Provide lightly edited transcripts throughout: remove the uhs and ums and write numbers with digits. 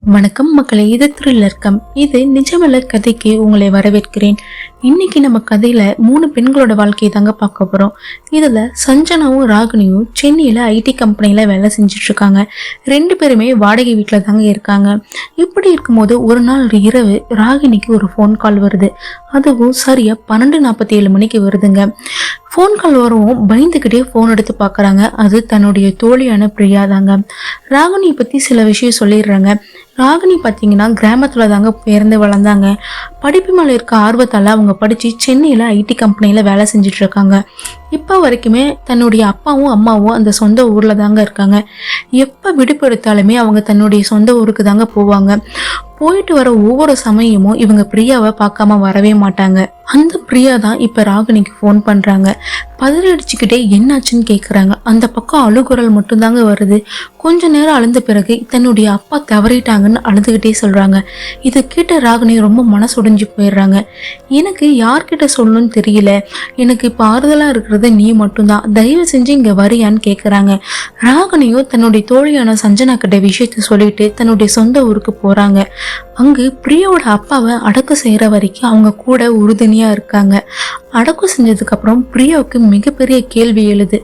வணக்கம் மக்களே, இது த்ரில்லர் கம். இது நிஜமல்ல கதைக்கு உங்களை வரவேற்கிறேன். இன்னைக்கு நம்ம கதையில 3 பெண்களோட வாழ்க்கையை தாங்க பார்க்க போறோம். இதுல சஞ்சனாவும் ராகினியும் சென்னையில ஐடி கம்பெனில வேலை செஞ்சுட்டு இருக்காங்க. 2 பேருமே வாடகை வீட்டுல தாங்க இருக்காங்க. இப்படி இருக்கும்போது ஒரு நாள் இரவு ராகினிக்கு ஒரு ஃபோன் கால் வருது. அதுவும் சரியா 12:47 மணிக்கு வருதுங்க. ஃபோன் கால் வரவும் பயந்துக்கிட்டே ஃபோன் எடுத்து பார்க்குறாங்க. அது தன்னுடைய தோழியான பிரியா தாங்க. ராகினியை பற்றி சில விஷயம் சொல்லிடுறாங்க. ராகினி பார்த்தீங்கன்னா கிராமத்தில் தாங்க பிறந்து வளர்ந்தாங்க. படிப்பு மேலே இருக்க ஆர்வத்தால் அவங்க படித்து சென்னையில் ஐடி கம்பெனியில் வேலை செஞ்சுட்டு இருக்காங்க. இப்போ வரைக்குமே தன்னுடைய அப்பாவும் அம்மாவும் அந்த சொந்த ஊரில் தாங்க இருக்காங்க. எப்போ விடுப்பு எடுத்தாலுமே அவங்க தன்னுடைய சொந்த ஊருக்கு தாங்க போவாங்க. போயிட்டு வர ஒவ்வொரு சமயமும் இவங்க பிரியாவை பார்க்காம வரவே மாட்டாங்க. அந்த பிரியா தான் இப்ப ராகினிக்கு ஃபோன் பண்றாங்க. பதறடிச்சுக்கிட்டே என்னாச்சுன்னு கேக்குறாங்க. அந்த பக்கம் அழுகுரல் மட்டும்தாங்க வருது. கொஞ்ச நேரம் அழுந்த பிறகு தன்னுடைய அப்பா தவறிட்டாங்கன்னு அழுதுகிட்டே சொல்றாங்க. இதை கேட்ட ராகினி ரொம்ப மனசுடைஞ்சு போயிடுறாங்க. எனக்கு யார்கிட்ட சொல்லணும்னு தெரியல, எனக்கு இப்ப ஆறுதலா இருக்கிறது நீ மட்டும்தான், தயவு செஞ்சு இங்க வரியான்னு கேக்குறாங்க. ராகினியும் தன்னுடைய தோழியான சஞ்சனா கிட்ட விஷயத்த சொல்லிட்டு தன்னுடைய சொந்த ஊருக்கு போறாங்க. அங்கு பிரியாவோட அப்பாவை அடக்கம் செய்யற வரைக்கும் அவங்க கூட உறுதுணையா இருக்காங்க. அடக்கம் செஞ்சதுக்கு அப்புறம் பிரியாவுக்கு மிகப்பெரிய கேள்வி எழுது.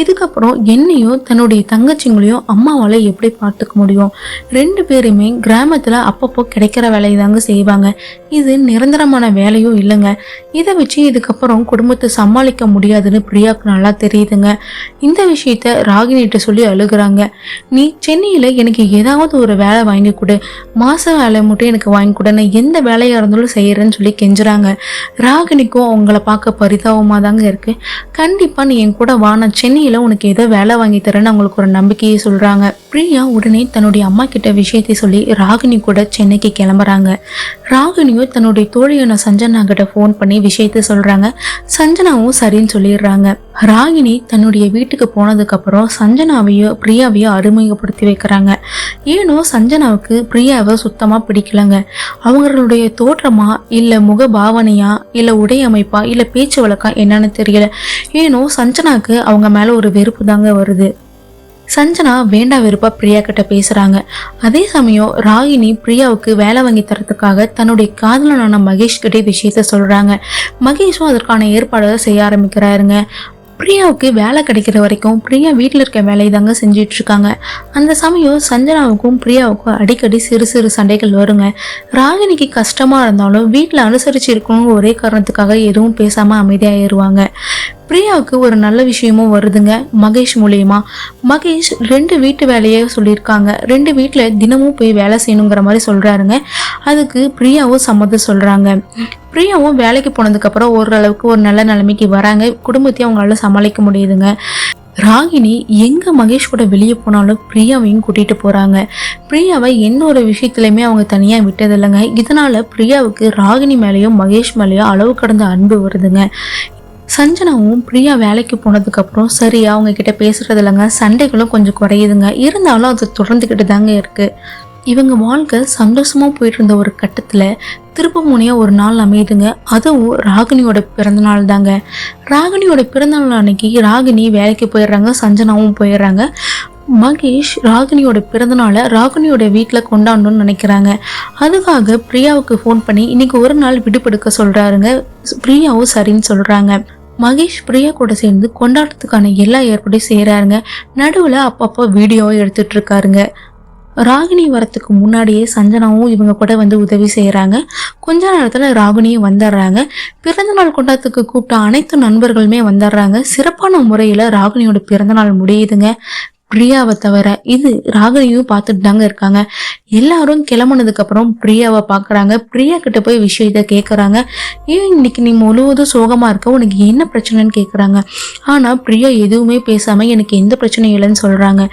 இதுக்கப்புறம் என்னையும் தன்னுடைய தங்கச்சிங்களையும் அம்மாவால எப்படி பார்த்துக்க முடியும்? 2 பேருமே கிராமத்துல அப்பப்போ கிடைக்கிற வேலையை தாங்க செய்வாங்க. இது நிரந்தரமான வேலையும் இல்லைங்க. இதை வச்சு இதுக்கப்புறம் குடும்பத்தை சமாளிக்க முடியாதுன்னு பிரியாவுக்கு நல்லா தெரியுதுங்க. இந்த விஷயத்த ராகினிகிட்ட சொல்லி அழுகுறாங்க. நீ சென்னையில எனக்கு ஏதாவது ஒரு வேலை வாங்கி கொடு, மாச வேலை மட்டும் எனக்கு வாங்கி கொடு, நான் எந்த வேலையா இருந்தாலும் செய்யறேன்னு சொல்லி கெஞ்சுறாங்க. ராகினிக்கும் அவங்கள பார்க்க பரிதாபமா தாங்க இருக்கு. கண்டிப்பா நீ என் கூட வா, நான் சென்னையில உனக்கு ஏதோ வேலை வாங்கி தரேன்னு அவங்களுக்கு ஒரு நம்பிக்கையை சொல்றாங்க. பிரியா உடனே தன்னுடைய அம்மா கிட்ட விஷயத்தை சொல்லி ராகினி கூட சென்னைக்கு கிளம்புறாங்க. ராகினியும் தன்னுடைய தோழியான சஞ்சனா கிட்ட போன் பண்ணி விஷயத்த சொல்றாங்க. சஞ்சனாவும் சரின்னு சொல்லிடுறாங்க. ராகினி தன்னுடைய வீட்டுக்கு போனதுக்கு அப்புறம் சஞ்சனாவையோ பிரியாவையோ அறிமுகப்படுத்தி வைக்கிறாங்க. ஏனோ சஞ்சனாவுக்கு பிரியாவை சுத்தமா பிடிக்கலங்க. அவங்களுடைய தோற்றமா இல்ல முக பாவனையா இல்ல உடை அமைப்பா இல்ல பேச்சு வழக்கம் என்னன்னு தெரியல. ஏனோ சஞ்சனாக்கு அவங்க மேல ஒரு வெறுப்பு தாங்க வருது. சஞ்சனா வேண்டா வெறுப்பா பிரியா கிட்ட பேசுறாங்க. அதே சமயம் ராகினி பிரியாவுக்கு வேலை வாங்கி தரத்துக்காக தன்னுடைய காதலனான மகேஷ் கிட்டே விஷயத்த சொல்றாங்க. மகேஷும் அதற்கான ஏற்பாடுகளை செய்ய ஆரம்பிக்கிறாருங்க. பிரியாவுக்கு வேலை கிடைக்கிற வரைக்கும் பிரியா வீட்டில் இருக்க வேலையை தாங்க செஞ்சிட்டு இருக்காங்க. அந்த சமயம் சஞ்சனாவுக்கும் பிரியாவுக்கும் அடிக்கடி சிறு சிறு சண்டைகள் வருங்க. ராகினிக்கு கஷ்டமா இருந்தாலும் வீட்டில் அனுசரிச்சு இருக்கணும் ஒரே காரணத்துக்காக எதுவும் பேசாம அமைதியாயிருவாங்க. பிரியாவுக்கு ஒரு நல்ல விஷயமும் வருதுங்க மகேஷ் மூலியமா. மகேஷ் 2 வீட்டு வேலையே சொல்லியிருக்காங்க. 2 வீட்டில் தினமும் போய் வேலை செய்யணுங்கிற மாதிரி சொல்றாருங்க. அதுக்கு பிரியாவும் சம்மதம் சொல்றாங்க. பிரியாவும் வேலைக்கு போனதுக்கு அப்புறம் ஓரளவுக்கு ஒரு நல்ல நிலைமைக்கு வராங்க. குடும்பத்தையும் அவங்களால சமாளிக்க முடியுதுங்க. ராகினி எங்க மகேஷ் கூட வெளியே போனாலும் பிரியாவையும் கூட்டிட்டு போறாங்க. பிரியாவை எந்த ஒரு விஷயத்திலுமே அவங்க தனியா விட்டது இல்லைங்க. இதனால பிரியாவுக்கு ராகினி மேலேயும் மகேஷ் மேலேயும் அளவு கடந்த அன்பு வருதுங்க. சஞ்சனாவும் பிரியா வேலைக்கு போனதுக்கு அப்புறம் சரியா அவங்க கிட்ட பேசுறது இல்லைங்க. சண்டைகளும் கொஞ்சம் குறையுதுங்க. இருந்தாலும் அது தொடர்ந்துக்கிட்டு தாங்க இருக்கு. இவங்க வாழ்க்கை சந்தோஷமா போயிட்டு இருந்த ஒரு கட்டத்துல திருப்ப முனையா ஒரு நாள் அமையுதுங்க. அதுவும் ராகினியோட பிறந்தநாள் தாங்க. ராகினியோட பிறந்தநாள் அன்னைக்கு ராகினி வேலைக்கு போயிடுறாங்க, சஞ்சனாவும் போயிடுறாங்க. மகேஷ் ராகினியோட பிறந்தநாளை ராகினியோட வீட்டில் கொண்டாடணும்னு நினைக்கிறாங்க. அதுக்காக பிரியாவுக்கு ஃபோன் பண்ணி இன்னைக்கு ஒரு நாள் விடுபெடுக்க சொல்றாருங்க. பிரியாவும் சரின்னு சொல்றாங்க. மகேஷ் பிரியா கூட சேர்ந்து கொண்டாட்டத்துக்கான எல்லா ஏற்பாடையும் செய்யறாருங்க. நடுவில் அப்பப்போ வீடியோவை எடுத்துட்டு இருக்காருங்க. ராகினி வரத்துக்கு முன்னாடியே சஞ்சனாவும் இவங்க கூட வந்து உதவி செய்யறாங்க. கொஞ்ச நேரத்துல ராகினியும் வந்துடுறாங்க. பிறந்தநாள் கொண்டாட்டத்துக்கு கூப்பிட்ட அனைத்து நண்பர்களுமே வந்துடுறாங்க. சிறப்பான முறையில ராகினியோட பிறந்தநாள் முடியுதுங்க. பிரியாவை தவிர இது ராகினியும் பார்த்துட்டு தாங்க இருக்காங்க. எல்லாரும் கிளம்புனதுக்கு அப்புறம் பிரியாவை பாக்குறாங்க. பிரியா கிட்ட போய் விஷயத்த கேக்குறாங்க. ஏன் இன்னைக்கு நீ முழுவதும் சோகமா இருக்க, உனக்கு என்ன பிரச்சனைன்னு கேக்குறாங்க. ஆனா பிரியா எதுவுமே பேசாம எனக்கு எந்த பிரச்சனையும் இல்லைன்னு சொல்றாங்க.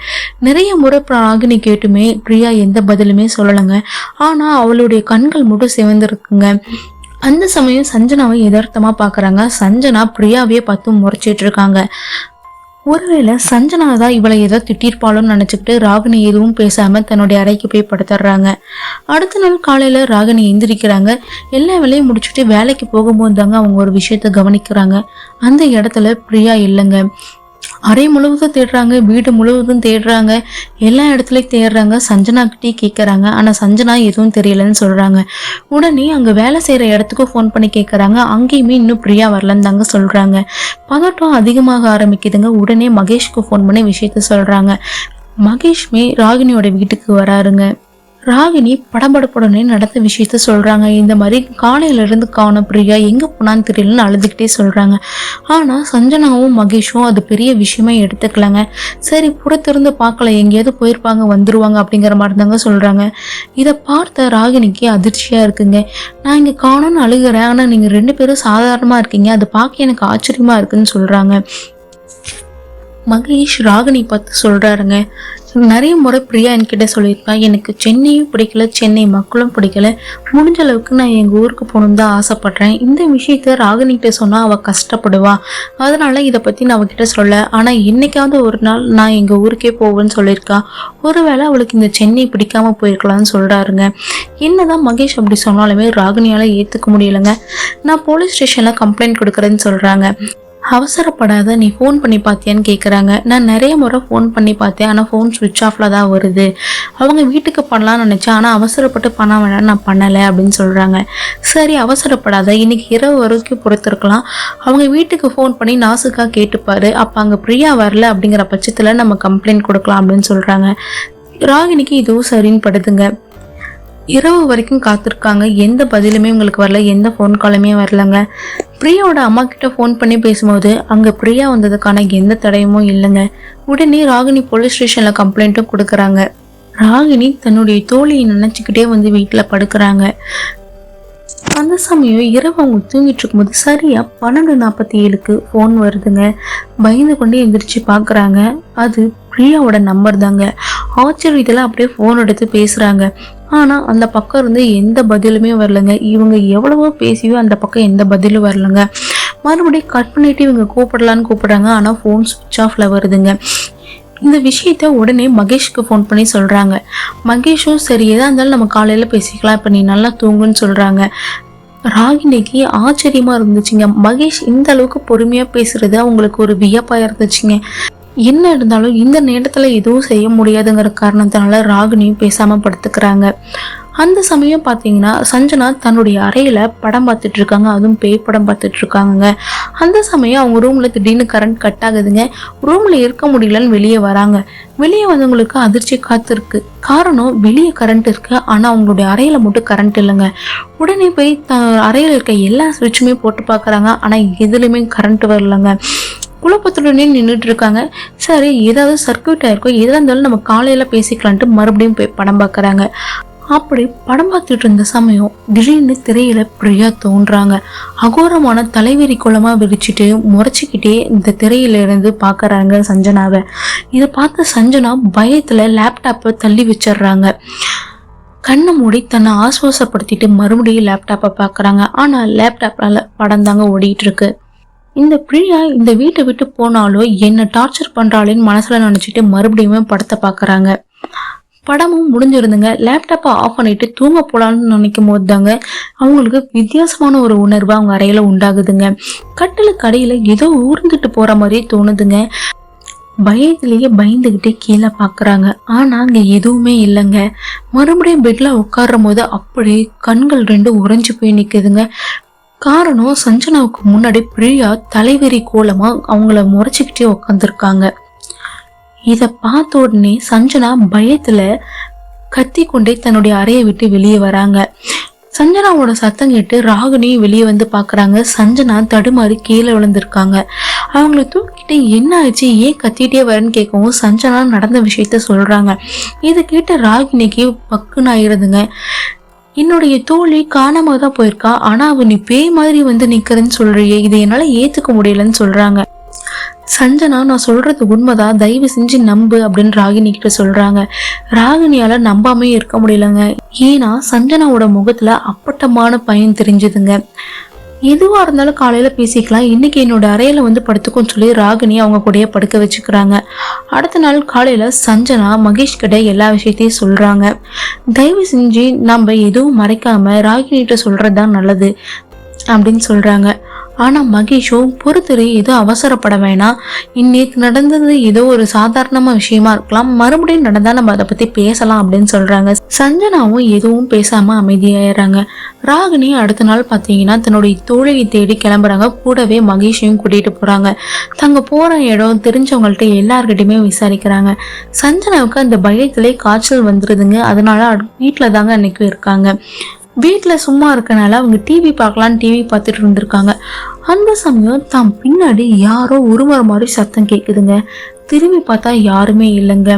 நிறைய முறை ராகினி கேட்டுமே பிரியா எந்த பதிலுமே சொல்லலைங்க. ஆனா அவளுடைய கண்கள் மட்டும் சிவந்திருக்குங்க. அந்த சமயம் சஞ்சனாவை யதார்த்தமா பாக்குறாங்க. சஞ்சனா பிரியாவையே பார்த்து முறைச்சிட்டு இருக்காங்க. ஒருவேளை சஞ்சனா தான் இவளை ஏதோ திட்டிருப்பாளோன்னு நினைச்சுக்கிட்டு ராகினி எதுவும் பேசாம தன்னுடைய அறைக்கு போய் படுத்துடுறாங்க. அடுத்த நாள் காலையில ராகினி எந்திரிக்கிறாங்க. எல்லா வேலையும் முடிச்சுட்டு வேலைக்கு போகும்போது தாங்க அவங்க ஒரு விஷயத்த கவனிக்கிறாங்க. அந்த இடத்துல பிரியா இல்லைங்க. அறை முழுவதும் தேடுறாங்க, வீடு முழுவதும் தேடுறாங்க, எல்லா இடத்துலயும் தேடுறாங்க. சஞ்சனா கிட்டே கேட்கறாங்க. ஆனா சஞ்சனா எதுவும் தெரியலன்னு சொல்றாங்க. உடனே அங்க வேலை செய்யற இடத்துக்கும் ஃபோன் பண்ணி கேட்கறாங்க. அங்கேயுமே இன்னும் பிரியா வரலன்னு தாங்க சொல்றாங்க. பதட்டம் அதிகமாக ஆரம்பிக்குதுங்க. உடனே மகேஷ்க்கு ஃபோன் பண்ணி விஷயத்த சொல்றாங்க. மகேஷ்மே ராகினியோட வீட்டுக்கு வராருங்க. ராகினி படபடப்புடனே நடந்த விஷயத்த சொல்றாங்க. இந்த மாதிரி காலையில இருந்து காண பிரியா எங்க போனான்னு தெரியலன்னு அழுதுகிட்டே சொல்றாங்க. ஆனா சஞ்சனாவும் மகேஷும் அது பெரிய விஷயமா எடுத்துக்கலாங்க. சரி, புறத்திருந்து பார்க்கல, எங்கேயாவது போயிருப்பாங்க, வந்துருவாங்க அப்படிங்கிற மாதிரி தாங்க சொல்றாங்க. இதை பார்த்த ராகினிக்கு அதிர்ச்சியா இருக்குங்க. நான் இங்க காணோன்னு அழுகிறேன், ஆனா நீங்க 2 பேரும் சாதாரணமா இருக்கீங்க, அது பார்க்க எனக்கு ஆச்சரியமா இருக்குன்னு சொல்றாங்க. மகேஷ் ராகினி பார்த்து சொல்றாருங்க, நிறைய முறை பிரியா என்கிட்ட சொல்லியிருக்கா, எனக்கு சென்னையும் பிடிக்கல, சென்னை மக்களும் பிடிக்கல, முடிஞ்ச அளவுக்கு நான் எங்கள் ஊருக்கு போகணுன்னு தான் ஆசைப்படுறேன். இந்த விஷயத்த ராகினிகிட்ட சொன்னால் அவள் கஷ்டப்படுவா, அதனால இதை பற்றி நான் அவகிட்ட சொல்ல. ஆனால் என்னைக்காவது ஒரு நாள் நான் எங்கள் ஊருக்கே போவேன்னு சொல்லியிருக்கா. ஒருவேளை அவளுக்கு இந்த சென்னை பிடிக்காம போயிருக்கலாம்னு சொல்கிறாருங்க. என்னதான் மகேஷ் அப்படி சொன்னாலுமே ராகினியால் ஏற்றுக்க முடியலைங்க. நான் போலீஸ் ஸ்டேஷனில் கம்ப்ளைண்ட் கொடுக்குறேன்னு சொல்கிறாங்க. அவசரப்படாத, நீ ஃபோன் பண்ணி பார்த்தியான்னு கேட்குறாங்க. நான் நிறைய முறை ஃபோன் பண்ணி பார்த்தேன், ஆனால் ஃபோன் சுவிட்ச் ஆஃபில் தான் வருது. அவங்க வீட்டுக்கு பண்ணலான்னு நினச்சேன், ஆனால் அவசரப்பட்டு பண்ண வேணாம், நான் பண்ணலை அப்படின்னு சொல்கிறாங்க. சரி, அவசரப்படாத, இன்னைக்கு இரவு வரைக்கும் பொறுத்திருக்கலாம். அவங்க வீட்டுக்கு ஃபோன் பண்ணி நாசுக்காக கேட்டுப்பாரு, அப்போ அங்கே பிரியா வரல அப்படிங்கிற பட்சத்தில் நம்ம கம்ப்ளைண்ட் கொடுக்கலாம் அப்படின்னு சொல்கிறாங்க. ராகினிக்கு இதுவும் சரின்னு படுதுங்க. இரவு வரைக்கும் காத்திருக்காங்க, எந்த பதிலுமே உங்களுக்கு வரல, எந்த ஃபோன் காலுமே வரலங்க. பிரியாவோட அம்மா கிட்ட ஃபோன் பண்ணி பேசும்போது அங்கே பிரியா வந்ததுக்கான எந்த தடையுமும் இல்லைங்க. உடனே ராகினி போலீஸ் ஸ்டேஷனில் கம்ப்ளைண்ட்டும் கொடுக்குறாங்க. ராகினி தன்னுடைய தோழியை நினச்சிக்கிட்டே வந்து வீட்டில் படுக்கிறாங்க. அந்த சமயம் இரவு அவங்க தூங்கிட்டு இருக்கும்போது சரியா 12:47க்கு ஃபோன் வருதுங்க. பயந்து கொண்டு எந்திரிச்சு பார்க்குறாங்க. அது பிரியாவோட நம்பர் தாங்க. ஆச்சரியத்தில் அப்படியே ஃபோன் எடுத்து பேசுகிறாங்க. ஆனால் அந்த பக்கம் இருந்து எந்த பதிலுமே வரலங்க. இவங்க எவ்வளவோ பேசியோ அந்த பக்கம் எந்த பதிலும் வரலங்க. மறுபடியும் கட் பண்ணிட்டு இவங்க கூப்பிடலான்னு கூப்பிடுறாங்க. ஆனால் ஃபோன் சுவிட்ச் ஆஃப்ல வருதுங்க. இந்த விஷயத்த உடனே மகேஷ்க்கு ஃபோன் பண்ணி சொல்கிறாங்க. மகேஷும் சரி, எதாக இருந்தாலும் நம்ம காலையில் பேசிக்கலாம், இப்போ நீ நல்லா தூங்குன்னு சொல்கிறாங்க. ராகினிக்கு ஆச்சரியமாக இருந்துச்சுங்க. மகேஷ் இந்த அளவுக்கு பொறுமையாக பேசுறது அவங்களுக்கு ஒரு வியப்பாக இருந்துச்சுங்க. என்ன இருந்தாலும் இந்த நேரத்தில் எதுவும் செய்ய முடியாதுங்கிற காரணத்தினால ராகினியும் பேசாமல் படுத்துக்கிறாங்க. அந்த சமயம் பார்த்தீங்கன்னா சஞ்சனா தன்னுடைய அறையில் படம் பார்த்துட்டு இருக்காங்க. அதுவும் பேய் படம் பார்த்துட்டு இருக்காங்க. அந்த சமயம் அவங்க ரூமில் திடீர்னு கரண்ட் கட் ஆகுதுங்க. ரூமில் இருக்க முடியலன்னு வெளியே வராங்க. வெளியே வந்தவங்களுக்கு அதிர்ச்சி காத்திருக்கு. காரணம், வெளியே கரண்ட் இருக்கு, ஆனால் அவங்களுடைய அறையில் மட்டும் கரண்ட் இல்லைங்க. உடனே போய் அறையில் இருக்க எல்லா சுவிட்சுமே போட்டு பார்க்குறாங்க. ஆனால் எதுலையுமே கரண்ட் வரலங்க. குழப்பத்துடனே நின்றுட்டு இருக்காங்க. சரி, ஏதாவது சர்க்யூட் ஆயிருக்கும், எதாக இருந்தாலும் நம்ம காலையில் பேசிக்கலான்ட்டு மறுபடியும் போய் படம் பார்க்குறாங்க. அப்படி படம் பார்த்துட்டு இருந்த சமயம் திடீர்னு திரையில பிரியா தோன்றாங்க. அகோரமான தலைவெறி குளமா விரிச்சிட்டு முறைச்சிக்கிட்டே இந்த திரையில இருந்து பாக்குறாங்க சஞ்சனாவை. இதை பார்த்த சஞ்சனா பயத்துல லேப்டாப்பை தள்ளி வச்சிடுறாங்க. கண்ணை மூடி தன்னை ஆசுவாசப்படுத்திட்டு மறுபடியும் லேப்டாப்பை பார்க்குறாங்க. ஆனால் லேப்டாப்ல படம் தாங்க ஓடிட்டு இருக்கு. இந்த பிரியா இந்த வீட்டை விட்டு போனாலும் என்ன டார்ச்சர் பண்றாளேன்னு மனசுல நினைச்சிட்டு மறுபடியுமே படத்தை பார்க்குறாங்க. படமும் முடிஞ்சிருந்துங்க. லேப்டாப்பை ஆஃப் பண்ணிட்டு தூங்க போலான்னு நினைக்கும் போது தாங்க அவங்களுக்கு வித்தியாசமான ஒரு உணர்வு அவங்க அறையில உண்டாகுதுங்க. கட்டிலுக்கு அடியில ஏதோ ஊர்ந்துட்டு போற மாதிரியே தோணுதுங்க. பயத்திலேயே பயந்துகிட்டே கீழே பாக்குறாங்க. ஆனா அங்க எதுவுமே இல்லைங்க. மறுபடியும் பெட்ல உட்காரும் போது அப்படியே கண்கள் 2 உறைஞ்சு போய் நிக்குதுங்க. காரணம், சஞ்சனாவுக்கு முன்னாடி பிரியா தலைவெறி கோலமா அவங்கள முறைச்சிக்கிட்டே உட்காந்துருக்காங்க. இத பார்த்த உடனே சஞ்சனா பயத்துல கத்தி கொண்டே தன்னுடைய அறையை விட்டு வெளியே வராங்க. சஞ்சனாவோட சத்தம் கேட்டு ராகினியும் வெளியே வந்து பாக்குறாங்க. சஞ்சனா தடுமாறி கீழே விழுந்திருக்காங்க. அவங்கள தூக்கிட்டு என்ன ஆச்சு, ஏன் கத்திட்டே வரேன்னு கேட்கவும் சஞ்சனா நடந்த விஷயத்த சொல்றாங்க. இதை கேட்ட ராகினிக்கு பக்குன்னு ஆயிருதுங்க. என்னுடைய தோழி காணாம தான் போயிருக்கா, ஆனா அவ நீ பேய் மாதிரி வந்து நிக்கிறேன்னு சொல்றியே, இதை என்னால ஏத்துக்க முடியலன்னு சொல்றாங்க. சஞ்சனா, நான் சொல்றது உண்மைதான், தயவு செஞ்சு நம்பு அப்படின்னு ராகினி கிட்ட சொல்றாங்க. ராகினியால நம்பாமே இருக்க முடியலங்க. ஏன்னா சஞ்சனாவோட முகத்துல அப்பட்டமான பயம் தெரிஞ்சுதுங்க. எதுவா இருந்தாலும் காலையில பேசிக்கலாம், இன்னைக்கு என்னோட அறையில வந்து படுத்துக்கும் சொல்லி ராகினி அவங்க கூடயே படுக்க வச்சுக்கிறாங்க. அடுத்த நாள் காலையில சஞ்சனா மகேஷ் கிட்ட எல்லா விஷயத்தையும் சொல்றாங்க. தயவு செஞ்சு நம்ம எதுவும் மறைக்காம ராகினிகிட்ட சொல்றதுதான் நல்லது அப்படின்னு சொல்றாங்க. ஆனா மகேஷும் பொறுத்துரு, ஏதோ அவசரப்பட வேணாம், இன்னைக்கு நடந்தது ஏதோ ஒரு சாதாரணமா விஷயமா இருக்கலாம், மறுபடியும் நடந்தா நம்ம அதை பத்தி பேசலாம் அப்படின்னு சொல்றாங்க. சஞ்சனாவும் எதுவும் பேசாம அமைதியாயிடுறாங்க. ராகினி அடுத்த நாள் பாத்தீங்கன்னா தன்னுடைய தோழியை தேடி கிளம்புறாங்க. கூடவே மகேஷையும் கூட்டிட்டு போறாங்க. தங்க போற இடம் தெரிஞ்சவங்கள்ட்ட எல்லார்கிட்டயுமே விசாரிக்கிறாங்க. சஞ்சனாவுக்கு அந்த பயத்திலே காய்ச்சல் வந்துருதுங்க. அதனால வீட்டுல தாங்க அன்னைக்கு இருக்காங்க. வீட்டுல சும்மா இருக்கனால அவங்க டிவி பார்க்கலான்னு டிவி பார்த்துட்டு இருந்திருக்காங்க. அந்த சமயம் தான் பின்னாடி யாரோ உருவற மாதிரி சத்தம் கேக்குதுங்க. திரும்பி பார்த்தா யாருமே இல்லைங்க.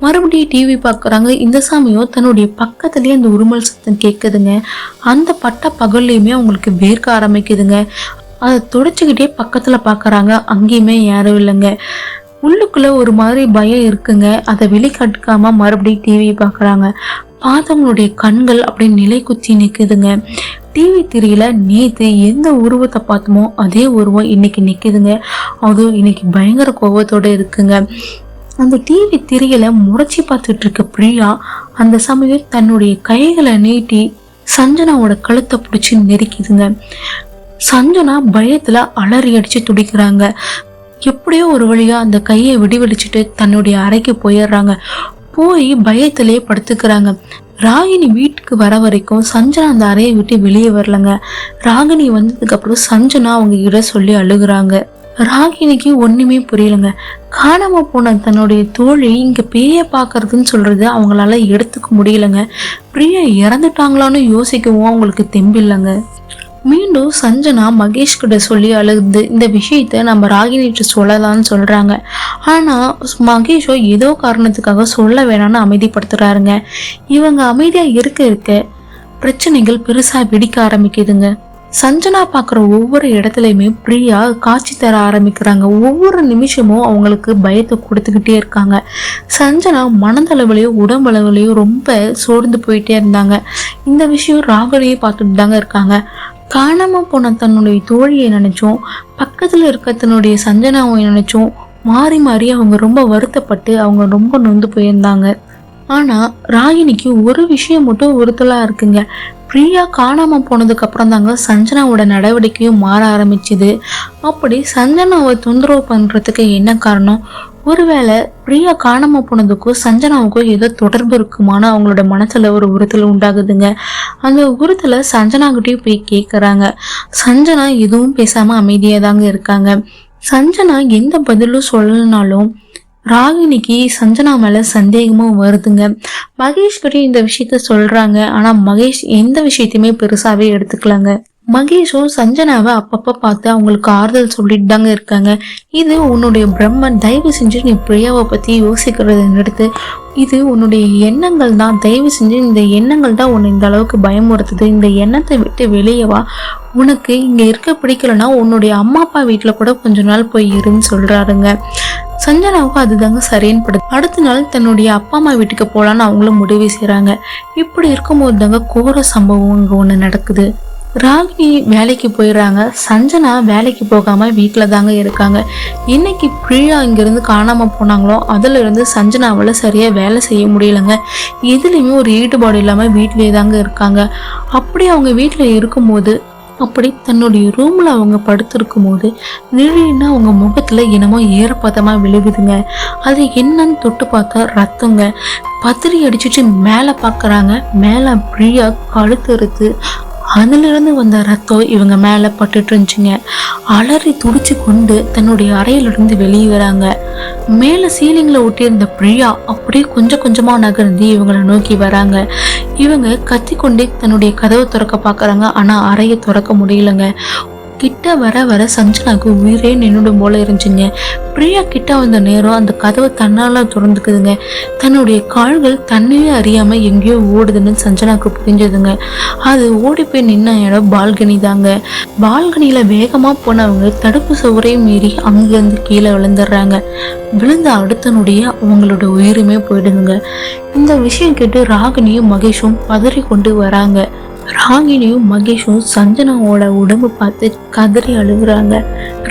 மறுபடியும் டிவி பார்க்குறாங்க. இந்த சமயம் தன்னுடைய பக்கத்துலயே அந்த உருமல் சத்தம் கேட்குதுங்க. அந்த பட்ட பகல்லையுமே அவங்களுக்கு வேர்க்க ஆரம்பிக்குதுங்க. அதை துடைச்சிக்கிட்டே பக்கத்துல பாக்குறாங்க. அங்கேயுமே யாரும் இல்லைங்க. உள்ளுக்குள்ள ஒரு மாதிரி பயம் இருக்குங்க. அதை வெளிக்காட்டுக்காம மறுபடியும் டிவி பார்க்குறாங்க. பார்த்தவங்களுடைய கண்கள் அப்படியே நிலை குத்தி நிக்குதுங்க. டிவி திரையில நேத்து எந்த உருவத்தை பார்த்தோமோ அதே உருவம் இன்னைக்கு நிக்குதுங்க. அதுவும் இன்னைக்கு பயங்கர கோபத்தோட இருக்குங்க. அந்த டிவி திரையில முறைச்சி பார்த்துட்டு இருக்க பிரியா அந்த சமயம் தன்னுடைய கைகளை நீட்டி சஞ்சனாவோட கழுத்தை பிடிச்சி நெருக்கிதுங்க. சஞ்சனா பயத்துல அலறி அடிச்சு துடிக்கிறாங்க. எப்படியோ ஒரு வழியா அந்த கையை விடிவெடிச்சுட்டு தன்னுடைய அறைக்கு போயிடுறாங்க. போய் பயத்திலே படுத்துக்கிறாங்க. ராகினி வீட்டுக்கு வர வரைக்கும் சஞ்சனா அந்த அறையை விட்டு வெளியே வரலங்க. ராகினி வந்ததுக்கு அப்புறம் சஞ்சனா அவங்க கிட்ட சொல்லி அழுகுறாங்க. ராகினிக்கு ஒண்ணுமே புரியலங்க. காணாம போன தன்னுடைய தோழி இங்க பேய பாக்குறதுன்னு சொல்றது அவங்களால எடுத்துக்க முடியலங்க. பிரியா இறந்துட்டாங்களான்னு யோசிக்கவும் அவங்களுக்கு தெம்பில்லைங்க. மீண்டும் சஞ்சனா மகேஷ் கிட்ட சொல்லி அழுது இந்த விஷயத்த நம்ம ராகினிட்டு சொல்லலாம்னு சொல்றாங்க. ஆனா மகேஷோ ஏதோ காரணத்துக்காக சொல்ல வேணாம்னு அமைதிப்படுத்துறாருங்க. இவங்க அமைதியா இருக்க பிரச்சனைகள் பெருசா வெடிக்க ஆரம்பிக்குதுங்க. சஞ்சனா பாக்குற ஒவ்வொரு இடத்துலயுமே பிரியா காட்சி தர ஆரம்பிக்கிறாங்க. ஒவ்வொரு நிமிஷமும் அவங்களுக்கு பயத்தை கொடுத்துக்கிட்டே இருக்காங்க. சஞ்சனா மனதளவுலயும் உடம்பளவுலயும் ரொம்ப சோர்ந்து போயிட்டே இருந்தாங்க. இந்த விஷயம் ராகனியே பார்த்துட்டு தாங்க இருக்காங்க. காணாம போன தன்னுடைய தோழியை நினைச்சோம், பக்கத்துல இருக்க தன்னுடைய சஞ்சனாவை நினைச்சோம், மாறி மாறி அவங்க ரொம்ப வருத்தப்பட்டு அவங்க ரொம்ப நொந்து போயிருந்தாங்க. ஆனா ராகினிக்கு ஒரு விஷயம் மட்டும் உறுத்தலா இருக்குங்க. பிரியா காணாம போனதுக்கு அப்புறம் தாங்க சஞ்சனாவோட நடவடிக்கையும் மாற ஆரம்பிச்சுது. அப்படி சஞ்சனாவை தொந்தரவு பண்றதுக்கு என்ன காரணம்? ஒருவேளை பிரியா காணாம போனதுக்கும் சஞ்சனாவுக்கும் ஏதோ தொடர்பு இருக்குமான அவங்களோட மனசுல ஒரு உறுத்தல் உண்டாகுதுங்க. அந்த உறுத்தலை சஞ்சனா கிட்டயும் போய் கேக்குறாங்க. சஞ்சனா எதுவும் பேசாம அமைதியா தாங்க இருக்காங்க. சஞ்சனா எந்த பதிலும் சொல்லனாலும் ராகினிக்கு சஞ்சனா மேல சந்தேகமும் வருதுங்க. மகேஷ் கிட்ட இந்த விஷயத்த சொல்றாங்க. ஆனா மகேஷ் எந்த விஷயத்தையுமே பெருசாவே எடுத்துக்கலாங்க. மகேஷும் சஞ்சனாவை அப்பப்ப பார்த்து அவங்களுக்கு ஆறுதல் சொல்லிட்டு தாங்க இருக்காங்க. இது உன்னுடைய பிரம்மன், தயவு செஞ்சு நீ பிரியாவை பத்தி யோசிக்கிறத நிறுத்து. இது உன்னுடைய எண்ணங்கள் தான், தயவு செஞ்சு இந்த எண்ணங்கள் தான் உன்னை இந்த அளவுக்கு பயமுறுத்துது. இந்த எண்ணத்தை விட்டு வெளியே வா. உனக்கு இங்க இருக்க பிடிக்கலன்னா உன்னுடைய அம்மா அப்பா வீட்டுல கூட கொஞ்ச நாள் போய் இருன்னு சொல்றாருங்க. சஞ்சனாவுக்கு அதுதாங்க சரின்னு படுது. அடுத்த நாள் தன்னுடைய அப்பா அம்மா வீட்டுக்கு போலான்னு அவங்களும் முடிவு செய்யறாங்க. இப்படி இருக்கும்போது தாங்க கோர சம்பவம் இங்க ஒண்ணு நடக்குது. ராகினி வேலைக்கு போயிடுறாங்க. சஞ்சனா வேலைக்கு போகாம வீட்டுல தாங்க இருக்காங்க. இன்னைக்கு பிரியா இங்கிருந்து காணாம போனாங்களோ அதுல இருந்து சஞ்சனாவால சரியா வேலை செய்ய முடியலங்க. எதுலையுமே ஒரு ஈடுபாடு இல்லாம வீட்லயே தாங்க இருக்காங்க. அப்படி அவங்க வீட்டுல இருக்கும்போது, அப்படி தன்னுடைய ரூம்ல அவங்க படுத்திருக்கும் போது திடீர்னு அவங்க முகத்துல என்னமோ ஈரப்பதமா விழுகுதுங்க. அது என்னன்னு தொட்டு பார்த்தா ரத்தங்க. பத்திரி அடிச்சுட்டு மேல பாக்குறாங்க. மேல பிரியா கழுத்தறுத்து அதுல இருந்து வந்த ரத்தம் இவங்க மேல பட்டுட்டு இருந்துச்சுங்க. அலறி துடிச்சு கொண்டு தன்னுடைய அறையிலிருந்து வெளியே வராங்க. மேல சீலிங்ல ஒட்டியிருந்த பிரியா அப்படியே கொஞ்சம் கொஞ்சமா நகர்ந்து இவங்களை நோக்கி வராங்க. இவங்க கத்தி கொண்டே தன்னுடைய கதவை திறக்க பாக்குறாங்க. ஆனா அறையை திறக்க முடியலங்க. கிட்ட வர வர சஞ்சனாக்கு உயிரே நின்னுடும் போல இருந்துச்சுங்க. பிரியா கிட்ட வந்த நேரம் அந்த கதவை தன்னால திறந்துக்குதுங்க. தன்னுடைய கால்கள் தன்னையே அறியாம எங்கேயோ ஓடுதுன்னு சஞ்சனாக்கு புரிஞ்சதுங்க. அது ஓடி போய் நின்ன இடம் பால்கனி தாங்க. பால்கனியில வேகமா போனவங்க தடுப்பு சுவரையும் மீறி அங்கிருந்து கீழே விழுந்துடுறாங்க. விழுந்த அடுத்தனுடைய அவங்களோட உயிருமே போயிடுதுங்க. இந்த விஷயம் கேட்டு ராகினியும் மகேஷும் பதறி கொண்டு வராங்க. ராகினியும் மகேஷும் சஞ்சனாவோட உடம்பு பார்த்து கதறி அழுகுறாங்க.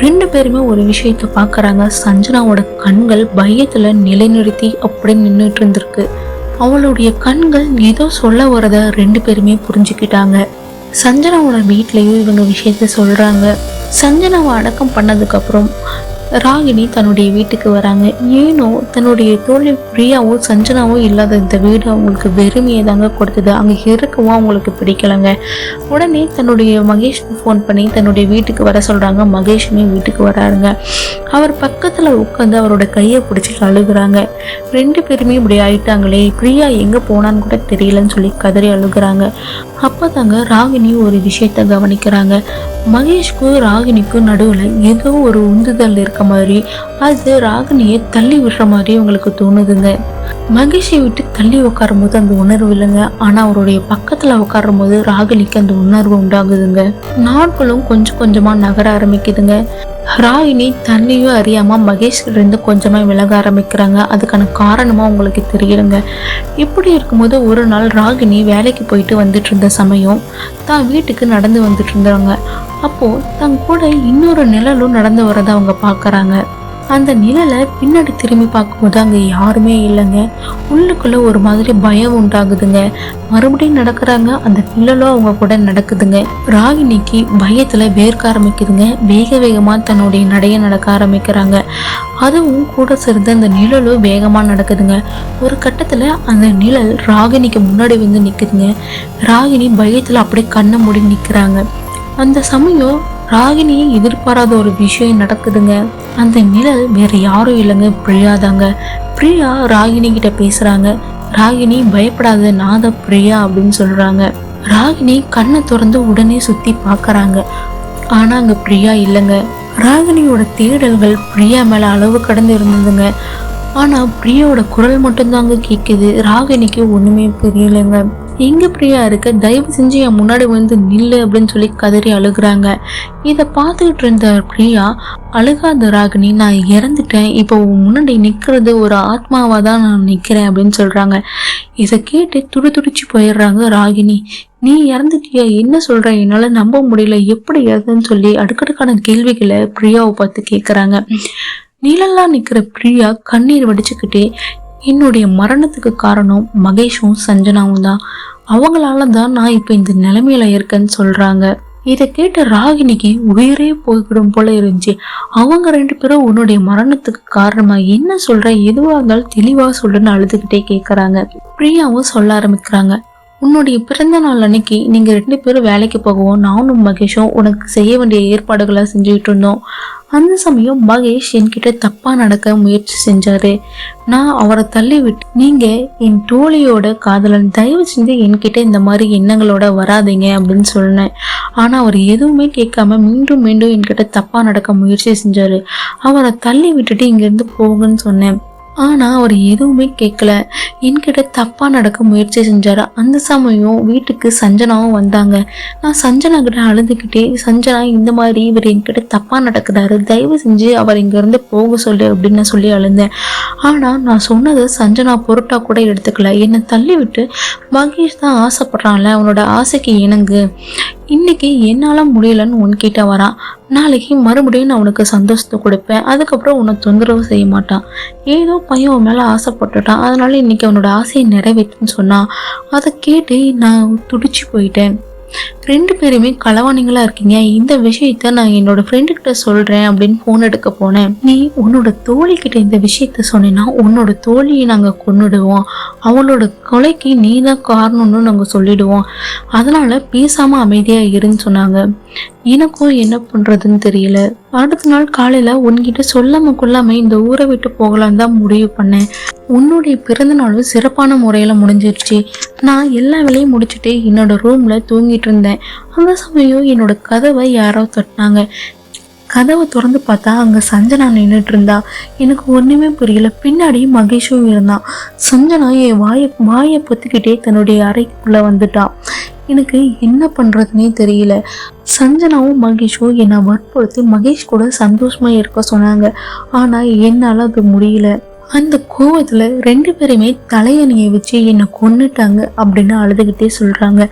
ரெண்டு பேருமே ஒரு விஷயத்த பாக்குறாங்க. சஞ்சனாவோட கண்கள் பயத்துல நிலைநிறுத்தி அப்படி நின்றுட்டு இருந்திருக்கு. அவளுடைய கண்கள் ஏதோ சொல்ல வரத ரெண்டு பேருமே புரிஞ்சுக்கிட்டாங்க. சஞ்சனாவோட வீட்லயும் இவங்க விஷயத்த சொல்றாங்க. சஞ்சனாவை அடக்கம் பண்ணதுக்கு அப்புறம் ராகினி தன்னுடைய வீட்டுக்கு வராங்க. ஏனோ தன்னுடைய தோழி பிரியாவும் சஞ்சனாவும் இல்லாத இந்த வீடு அவங்களுக்கு வெறுமையை தாங்க கொடுத்தது. அங்கே இருக்கவும் அவங்களுக்கு பிடிக்கலங்க. உடனே தன்னுடைய மகேஷ்க்கு ஃபோன் பண்ணி தன்னுடைய வீட்டுக்கு வர சொல்கிறாங்க. மகேஷுமே வீட்டுக்கு வராருங்க. அவர் பக்கத்தில் உட்காந்து அவரோட கையை பிடிச்சிட்டு அழுகுறாங்க. 2 பேருமே இப்படி ஆயிட்டாங்களே, பிரியா எங்கே போனான்னு கூட தெரியலன்னு சொல்லி கதறி அழுகுறாங்க. அப்போ தாங்க ராகினி ஒரு விஷயத்த கவனிக்கிறாங்க. மகேஷ்க்கும் ராகினிக்கும் நடுவில் ஏதோ ஒரு உந்துதல் இருக்க மாதிரி, அது ராகினியை தள்ளி விடுற மாதிரி உங்களுக்கு தோணுதுங்க. மகேஷை விட்டு தள்ளி உட்காரும் போது அந்த உணர்வு இல்லைங்க. ஆனா அவருடைய பக்கத்துல உட்காரும் போது ராகினிக்கு அந்த உணர்வு உண்டாகுதுங்க. நாட்களும் கொஞ்சம் கொஞ்சமா நகர ஆரம்பிக்குதுங்க. ராகினி தன்னையும் அறியாம மகேஷ்கிட்ட இருந்து கொஞ்சமா விலக ஆரம்பிக்கிறாங்க. அதுக்கான காரணமா உங்களுக்கு தெரியலுங்க. இப்படி இருக்கும்போது ஒரு நாள் ராகினி வேலைக்கு போயிட்டு வந்துட்டு இருந்த சமயம் தான் வீட்டுக்கு நடந்து வந்துட்டு இருந்தாங்க. அப்போ தன் கூட இன்னொரு நிழலும் நடந்து வரதை அவங்க பாக்குறாங்க. அந்த நிழலை பின்னாடி திரும்பி பார்க்கும்போது அங்கே யாருமே இல்லைங்க. உள்ளுக்குள்ள ஒரு மாதிரி பயம் உண்டாகுதுங்க. மறுபடியும் நடக்கிறாங்க. அந்த நிழலும் அவங்க கூட நடக்குதுங்க. ராகினிக்கு பயத்துல வேர்க்க ஆரம்பிக்குதுங்க. வேக வேகமா தன்னுடைய நடைய நடக்க ஆரம்பிக்கிறாங்க. அதுவும் கூட சேர்ந்து அந்த நிழலும் வேகமா நடக்குதுங்க. ஒரு கட்டத்துல அந்த நிழல் ராகினிக்கு முன்னாடி வந்து நிக்குதுங்க. ராகினி பயத்துல அப்படியே கண்ணை மூடி நிக்கிறாங்க. அந்த சமயம் ராகினியை எதிர்பாராத ஒரு விஷயம் நடக்குதுங்க. அந்த நிழல் வேற யாரும் இல்லைங்க, பிரியா தாங்க. பிரியா ராகினி கிட்ட பேசுறாங்க. ராகினி பயப்படாத, நான் தான் பிரியா அப்படின்னு சொல்றாங்க. ராகினி கண்ணை திறந்து உடனே சுத்தி பாக்குறாங்க. ஆனா அங்க பிரியா இல்லைங்க. ராகினியோட தேடல்கள் பிரியா மேல அளவு கடந்து இருந்ததுங்க. ஆனா பிரியாவோட குரல் மட்டும்தாங்க கேக்குது. ராகினிக்கு ஒண்ணுமே புரியலைங்க. எங்க பிரியா இருக்க, தயவு செஞ்சு என் முன்னாடி வந்து நில்லு அப்படின்னு சொல்லி கதறி அழுகுறாங்க. இதை பார்த்துக்கிட்டு இருந்த பிரியா, அழுகாத ராகினி, நான் இறந்துட்டேன், இப்போ முன்னாடி நிக்கிறது ஒரு ஆத்மாவா தான் நான் நிக்கிறேன் அப்படின்னு சொல்றாங்க. இதை கேட்டு துடிச்சு போயிடுறாங்க ராகினி. நீ இறந்துட்டியா, என்ன சொல்ற, என்னால நம்ப முடியல, எப்படி இறந்துன்னு சொல்லி அடுக்கடுக்கான கேள்விகளை பிரியாவை பார்த்து கேட்கறாங்க. நீளெல்லாம் நிக்கிற பிரியா கண்ணீர் வடிச்சுக்கிட்டே, என்னுடைய மரணத்துக்கு காரணம் மகேஷும் சஞ்சனாவும் தான், அவங்களால தான் நான் இப்ப இந்த நிலைமையில இருக்கேன்னு சொல்றாங்க. இதை கேட்ட ராகினிக்கு உயிரே போய்விடும் போல இருந்துச்சு. அவங்க 2 பேரும் உன்னுடைய மரணத்துக்கு காரணமா, என்ன சொல்ற, எதுவா இருந்தாலும் தெளிவா சொல்லுன்னு அழுதுகிட்டே கேக்குறாங்க. பிரியாவும் சொல்ல ஆரம்பிக்கிறாங்க. உன்னுடைய பிறந்த நாள் அன்னைக்கு நீங்க 2 பேரும் வேலைக்கு போகவும் நானும் மகேஷும் உனக்கு செய்ய வேண்டிய ஏற்பாடுகளை செஞ்சுக்கிட்டு இருந்தோம். அந்த சமயம் மகேஷ் என்கிட்ட தப்பா நடக்க முயற்சி செஞ்சாரு. நான் அவரை தள்ளி விட்டு, நீங்க என் தோழியோட காதலன், தயவு செஞ்சு என்கிட்ட இந்த மாதிரி எண்ணங்களோட வராதீங்க அப்படின்னு சொன்னேன். ஆனா அவர் எதுவுமே கேட்காம மீண்டும் மீண்டும் என்கிட்ட தப்பா நடக்க முயற்சி செஞ்சாரு. அவரை தள்ளி விட்டுட்டு இங்க இருந்து போகுன்னு சொன்னேன். ஆனா அவர் எதுவுமே கேட்கல. என்கிட்ட தப்பா நடக்க முயற்சி செஞ்சாரு. அந்த சமயம் வீட்டுக்கு சஞ்சனாவும் வந்தாங்க. நான் சஞ்சனா கிட்ட அழுதுகிட்டே, சஞ்சனா இந்த மாதிரி இவர் என்கிட்ட தப்பா நடக்குறாரு, தயவு செஞ்சு அவர் இங்க இருந்து போக சொல்லு அப்படின்னு சொல்லி அழுந்தேன். ஆனா நான் சொன்னது சஞ்சனா பொருட்டா கூட எடுத்துக்கல. என்னை தள்ளி விட்டு மகேஷ் தான் ஆசைப்படுறான்ல, அவனோட ஆசைக்கு இணங்கு, இன்னைக்கு என்னால முடியலன்னு உன்கிட்ட வரான், நாளைக்கு மறுபடியும் நான் உனக்கு சந்தோஷத்தை கொடுப்பேன், அதுக்கப்புறம் உன்னை தொந்தரவு செய்ய மாட்டான், ஏதோ பையன் மேல ஆசைப்பட்டுட்டான், அதனால இன்னைக்கு அவனோட ஆசையை நிறைவேற்றுன்னு சொன்னா. அதை கேட்டு நான் துடிச்சு போயிட்டேன். 2 பேருமே களவாணிங்களா இருக்கீங்க, இந்த விஷயத்த நான் என்னோட ஃப்ரெண்டு கிட்ட சொல்றேன் அப்படின்னு போன் எடுக்க போனேன். நீ உன்னோட தோழி கிட்ட இந்த விஷயத்த சொன்னீங்கன்னா உன்னோட தோழியை நாங்க கொன்னுடுவோம், அவளோட கொலைக்கு நீ தான் காரணம்னு நாங்க சொல்லிடுவோம், அதனால பேசாம அமைதியா இருன்னு சொன்னாங்க. எனக்கும் என்ன பண்றதுன்னு தெரியல. அடுத்த நாள் காலையில உன்கிட்ட சொல்லாம கொள்ளாம இந்த ஊரை விட்டு போகலான்னு தான் முடிவு பண்ணேன். உன்னுடைய பிறந்த நாளும் சிறப்பான முறையில முடிஞ்சிருச்சு. நான் எல்லா வேலையும் முடிச்சுட்டு என்னோட ரூம்ல தூங்கிட்டு இருந்தேன். அந்த சமயம் என்னோட கதவை யாரோ தட்டினாங்க. கதவை திறந்து பார்த்தா அங்க சஞ்சனா நின்றுட்டு இருந்தா. எனக்கு ஒண்ணுமே புரியல. பின்னாடி மகேஷும் இருந்தான். சஞ்சனா என் வாயை பொத்திக்கிட்டே தன்னுடைய அறைக்குள்ள வந்துட்டான். எனக்கு என்ன பண்றதுன்னே தெரியல. சஞ்சனாவும் மகேஷும் என்னை வற்புறுத்தி மகேஷ் கூட சந்தோஷமா இருக்க சொன்னாங்க. ஆனா என்னால அது முடியல. அந்த கோவத்துல 2 பேருமே தலையணியை வச்சு என்னை கொன்னுட்டாங்க அப்படின்னு அழுதுகிட்டே சொல்றாங்க.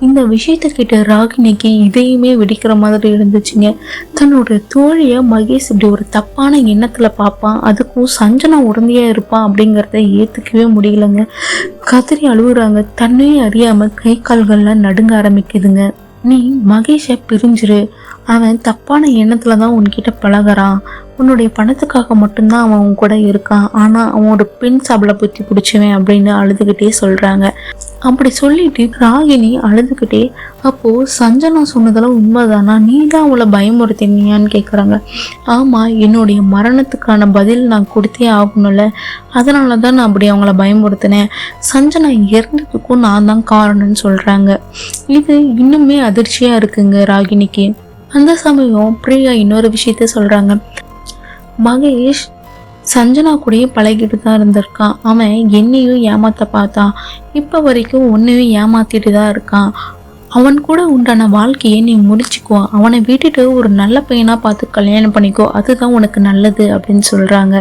இந்த விஷயத்த கேட்ட ராகினிக்கு இதையுமே வெடிக்கிற மாதிரி இருந்துச்சுங்க. தன்னோட தோழிய மகேஷ் இப்படி ஒரு தப்பான எண்ணத்துல பார்ப்பான், அதுக்கும் சஞ்சனா உடந்தையா இருப்பான் அப்படிங்கறத ஏத்துக்கவே முடியலங்க. கதறி அழுகுறாங்க. தன்னையே அறியாம கை கால்கள்லாம் நடுங்க ஆரம்பிக்குதுங்க. நீ மகேஷை பிரிஞ்சிரு, அவன் தப்பான எண்ணத்துல தான் உன்கிட்ட பழகுறான், உன்னுடைய பணத்துக்காக மட்டும்தான் அவன் உன் கூட இருக்கான், ஆனா அவனோட பெண் சாபலை புத்தி பிடிச்சவன் அப்படின்னு அழுதுகிட்டே சொல்றாங்க. அப்படி சொல்லிட்டு ராகினி அழுதுகிட்டே, அப்போ சஞ்சனா சொன்னதெல்லாம் உண்மைதானா, நீ தான் அவளை பயமுறுத்தினியான்னு கேட்குறாங்க. ஆமா, என்னுடைய மரணத்துக்கான பதில் நான் கொடுத்தே ஆகணும்ல, அதனால தான் நான் அப்படி அவங்கள பயமுறுத்தினேன், சஞ்சனா இறந்ததுக்கும் நான் தான் காரணம்னு சொல்றாங்க. இது இன்னுமே அதிர்ச்சியா இருக்குங்க ராகினிக்கு. அந்த சமயம் பிரியா இன்னொரு விஷயத்த சொல்றாங்க. மகேஷ் சஞ்சனா கூடயே பழகிட்டு தான் இருந்திருக்கான், அவன் என்னையும் ஏமாத்த பார்த்தான், இப்போ வரைக்கும் உன்னையும் ஏமாத்திட்டு தான் இருக்கான், அவன் கூட உண்டான வாழ்க்கையை நீ முடிச்சுக்கோ, அவனை விட்டுட்டு ஒரு நல்ல பையனா பார்த்து கல்யாணம் பண்ணிக்கோ, அதுதான் உனக்கு நல்லது அப்படின்னு சொல்றாங்க.